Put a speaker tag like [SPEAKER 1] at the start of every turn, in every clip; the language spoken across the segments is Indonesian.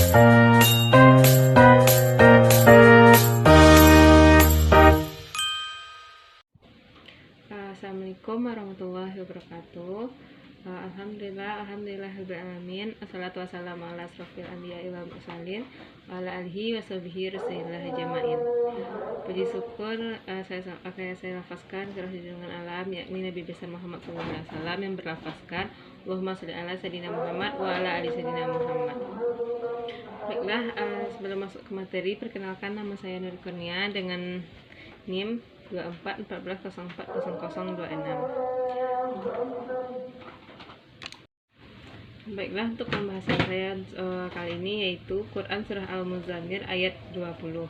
[SPEAKER 1] Assalamualaikum warahmatullahi wabarakatuh. Alhamdulillahirrahmanirrahim. Assalatu wassalamu ala asrofil anbiya'i wal mursalin wa ala alihi wa sahbihi rasulillah jamain. Puji syukur saya lafazkan ke Rasulullah alam, yakni Nabi besar Muhammad SAW yang berlafazkan Allahumma sholli ala sayyidina Muhammad wa ala ali sayyidina Muhammad. Baiklah, sebelum masuk ke materi, perkenalkan nama saya Nur Kurnia dengan NIM 2414040026. Baiklah, untuk pembahasan saya kali ini yaitu Quran Surah Al-Muzammil ayat 20.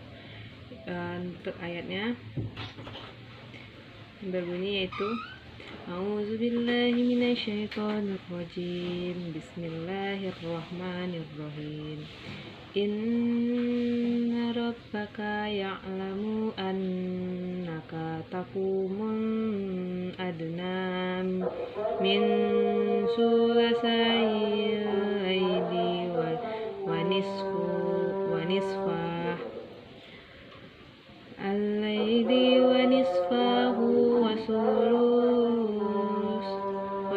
[SPEAKER 1] Untuk ayatnya berbunyi yaitu A'udzubillahi minasyaitonirrajim. Bismillahirrahmanirrahim. Inna rabbaka ya'lamu annaka taqumun adna min sulasayil laili wa nisfah al-laili wa nisfahu wa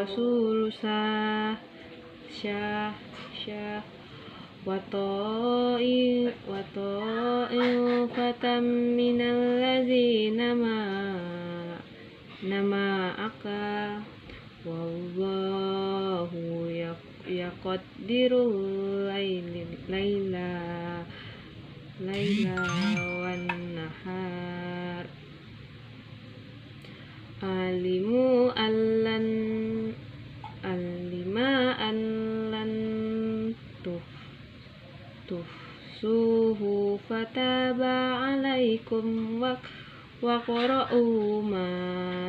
[SPEAKER 1] sulusah wa ta'ifatan minal ladzina ma'aka wallahu yaqdirul laila wan nahar alima an lan tuhsuhu fataba alaikum wa qara'u ma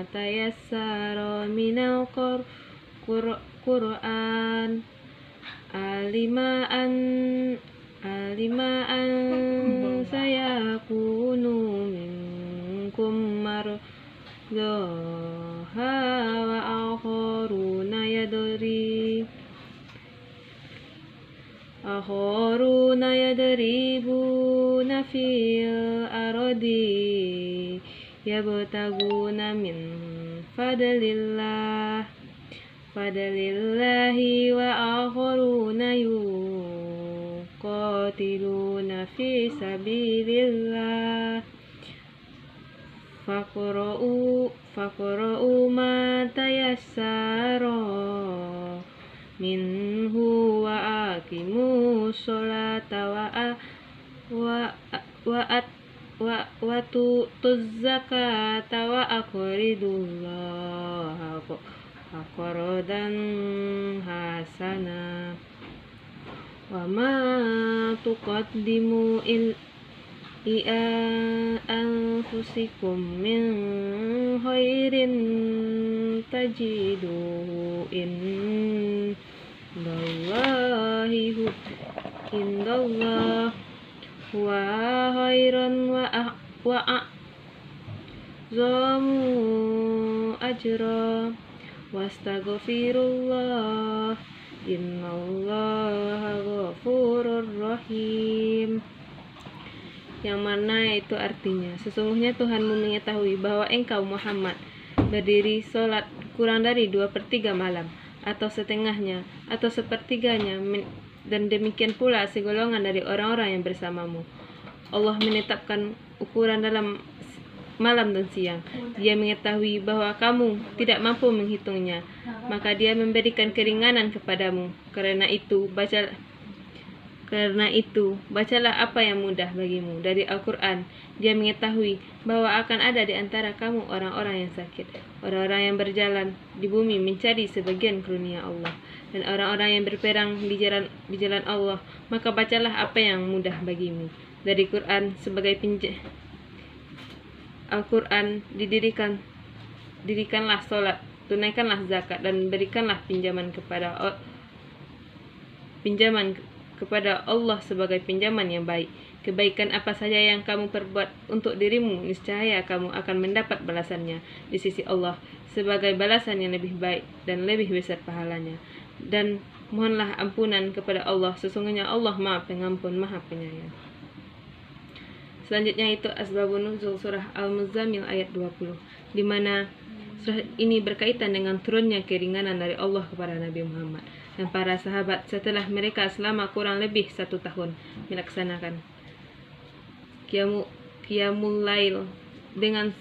[SPEAKER 1] tayassara minal Qur'an alima an sayakunu minkum mardaha wa akharuna yadribuna fil ardi yabtaguna min fadlillahi wa akharuna yuqatiluna fi sabilillah faqra'u ma tayassara minhu wa aqimus sholata wa tutuz zakata wa aqridullaha aqradan hasana wa ma tuqaddimu anfusikum min khairin tajiduhu indallahi wa khairan wa a'zamu ajra wastaghfirullah innallaha ghafurur rahim. Yang mana itu artinya, sesungguhnya Tuhanmu mengetahui bahwa engkau Muhammad berdiri sholat kurang dari 2/3 malam, atau setengahnya, atau sepertiganya, dan demikian pula segolongan dari orang-orang yang bersamamu. Allah menetapkan ukuran dalam malam dan siang. Dia mengetahui bahwa kamu tidak mampu menghitungnya, maka Dia memberikan keringanan kepadamu. Karena itu bacalah apa yang mudah bagimu dari Al-Quran. Dia mengetahui bahwa akan ada di antara kamu orang-orang yang sakit, orang-orang yang berjalan di bumi mencari sebagian karunia Allah, dan orang-orang yang berperang di jalan Allah. Maka bacalah apa yang mudah bagimu dari Quran sebagai Al-Quran. Dirikanlah sholat, tunaikanlah zakat, dan berikanlah pinjaman kepada Allah sebagai pinjaman yang baik. Kebaikan apa saja yang kamu perbuat untuk dirimu, niscaya kamu akan mendapat balasannya di sisi Allah sebagai balasan yang lebih baik dan lebih besar pahalanya. Dan Mohonlah ampunan kepada Allah, sesungguhnya Allah Maha Pengampun, Maha Penyayang. Selanjutnya itu asbabun nuzul surah Al-Muzammil ayat 20, di mana surah ini berkaitan dengan turunnya keringanan dari Allah kepada Nabi Muhammad dan para sahabat setelah mereka selama kurang lebih 1 tahun melaksanakan Qiyamul Lail dengan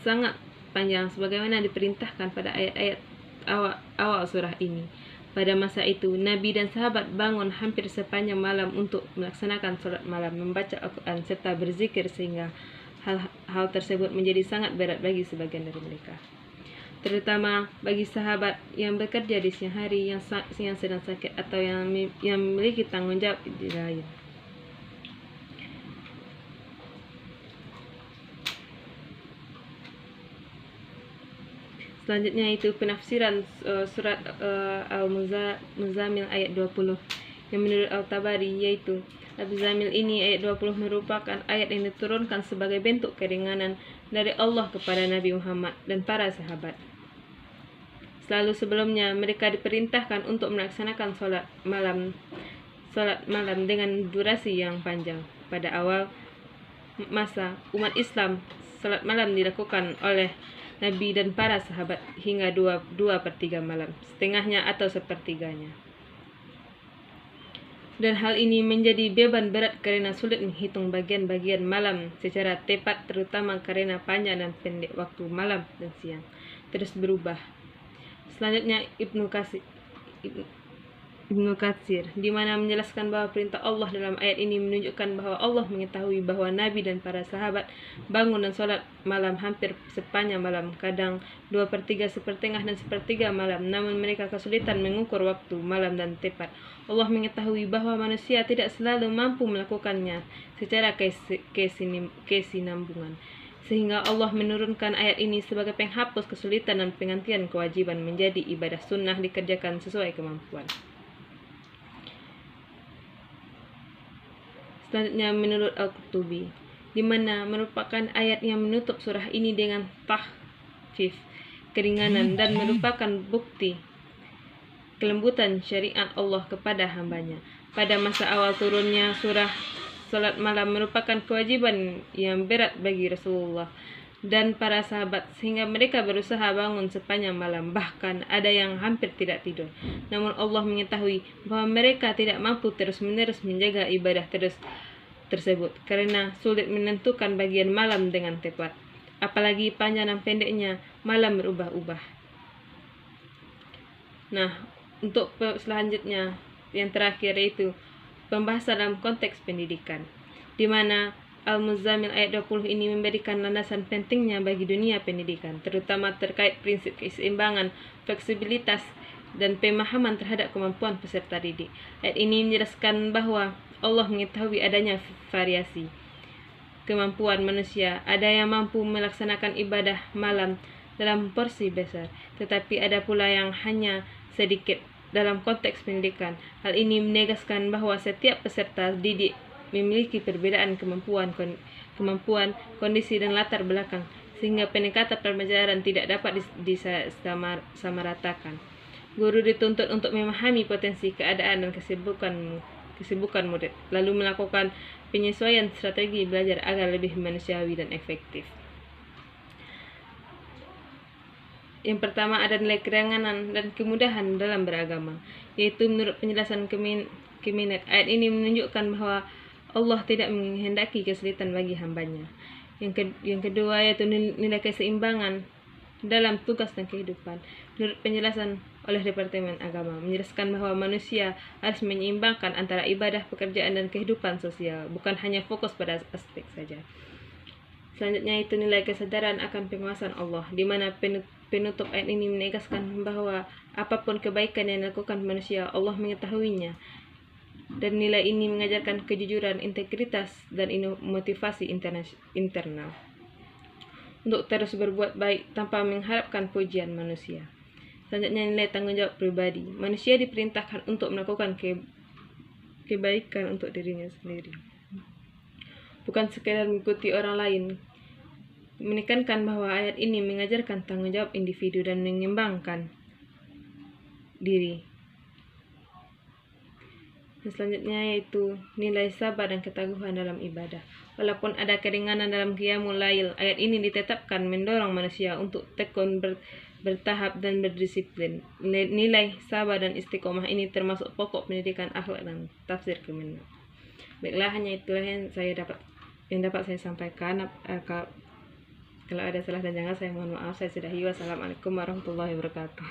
[SPEAKER 1] sangat panjang sebagaimana diperintahkan pada ayat-ayat awal surah ini. Pada masa itu, Nabi dan sahabat bangun hampir sepanjang malam untuk melaksanakan sholat malam, membaca Al-Quran, serta berzikir sehingga hal tersebut menjadi sangat berat bagi sebagian dari mereka. Terutama bagi sahabat yang bekerja di siang hari, yang sedang sakit, atau yang memiliki tanggung jawab di lain. Selanjutnya itu penafsiran surat Al-Muzammil ayat 20 yang menurut Al-Tabari, yaitu Al-Muzammil ini ayat 20 merupakan ayat yang diturunkan sebagai bentuk keringanan dari Allah kepada Nabi Muhammad dan para sahabat. Selalu sebelumnya mereka diperintahkan untuk melaksanakan salat malam dengan durasi yang panjang. Pada awal masa umat Islam, salat malam dilakukan oleh Nabi dan para sahabat hingga 2/3 malam, setengahnya atau sepertiganya. Dan hal ini menjadi beban berat karena sulit menghitung bagian-bagian malam secara tepat, terutama karena panjang dan pendek waktu malam dan siang terus berubah. Selanjutnya Ibnu Katsir, di mana menjelaskan bahwa perintah Allah dalam ayat ini menunjukkan bahwa Allah mengetahui bahwa Nabi dan para sahabat bangun dan sholat malam hampir sepanjang malam, kadang 2/3, sepertengah, dan sepertiga malam, namun mereka kesulitan mengukur waktu malam dan tepat. Allah mengetahui bahwa manusia tidak selalu mampu melakukannya secara kesinambungan, sehingga Allah menurunkan ayat ini sebagai penghapus kesulitan dan penggantian kewajiban menjadi ibadah sunnah dikerjakan sesuai kemampuan. Selanjutnya menurut Al-Qurtubi, di mana merupakan ayat yang menutup surah ini dengan takhfif, keringanan, dan merupakan bukti kelembutan syariat Allah kepada hambanya. Pada masa awal turunnya surah, salat malam merupakan kewajiban yang berat bagi Rasulullah dan para sahabat, sehingga mereka berusaha bangun sepanjang malam, bahkan ada yang hampir tidak tidur. Namun Allah mengetahui bahwa mereka tidak mampu terus-menerus menjaga ibadah tersebut karena sulit menentukan bagian malam dengan tepat, apalagi panjang dan pendeknya malam berubah-ubah. Nah, untuk selanjutnya yang terakhir yaitu pembahasan dalam konteks pendidikan, di mana Al-Muzammil ayat 20 ini memberikan landasan pentingnya bagi dunia pendidikan, terutama terkait prinsip keseimbangan, fleksibilitas, dan pemahaman terhadap kemampuan peserta didik. Ayat ini menjelaskan bahwa Allah mengetahui adanya variasi kemampuan manusia. Ada yang mampu melaksanakan ibadah malam dalam porsi besar, tetapi ada pula yang hanya sedikit. Dalam konteks pendidikan, hal ini menegaskan bahwa setiap peserta didik memiliki perbedaan kemampuan, kondisi, dan latar belakang, sehingga pendekatan pembelajaran tidak dapat disamaratakan. Guru dituntut untuk memahami potensi keadaan dan kesibukan murid, lalu melakukan penyesuaian strategi belajar agar lebih manusiawi dan efektif. Yang pertama, ada nilai keringanan dan kemudahan dalam beragama, yaitu menurut penjelasan Kemenak, ayat ini menunjukkan bahwa Allah tidak menghendaki kesulitan bagi hambanya. Yang kedua yaitu nilai keseimbangan dalam tugas dan kehidupan. Menurut penjelasan oleh Departemen Agama, menjelaskan bahwa manusia harus menyeimbangkan antara ibadah, pekerjaan, dan kehidupan sosial, bukan hanya fokus pada aspek saja. Selanjutnya itu nilai kesadaran akan penguasaan Allah, di mana penutup ayat ini menegaskan bahwa apapun kebaikan yang dilakukan manusia, Allah mengetahuinya. Dan nilai ini mengajarkan kejujuran, integritas, dan motivasi internal untuk terus berbuat baik tanpa mengharapkan pujian manusia. Selanjutnya nilai tanggung jawab pribadi. Manusia diperintahkan untuk melakukan kebaikan untuk dirinya sendiri, bukan sekadar mengikuti orang lain. Menekankan bahwa ayat ini mengajarkan tanggung jawab individu dan mengembangkan diri. Dan selanjutnya yaitu nilai sabar dan keteguhan dalam ibadah. Walaupun ada keringanan dalam qiyamul lail, ayat ini ditetapkan mendorong manusia untuk tekun bertahap dan berdisiplin. Nilai sabar dan istiqomah ini termasuk pokok pendidikan akhlak dan tafsir Kemenak. Baiklah, hanya itulah yang dapat saya sampaikan. Kalau ada salah dan jangan, saya mohon maaf. Saya sudahi. Wassalamualaikum warahmatullahi wabarakatuh.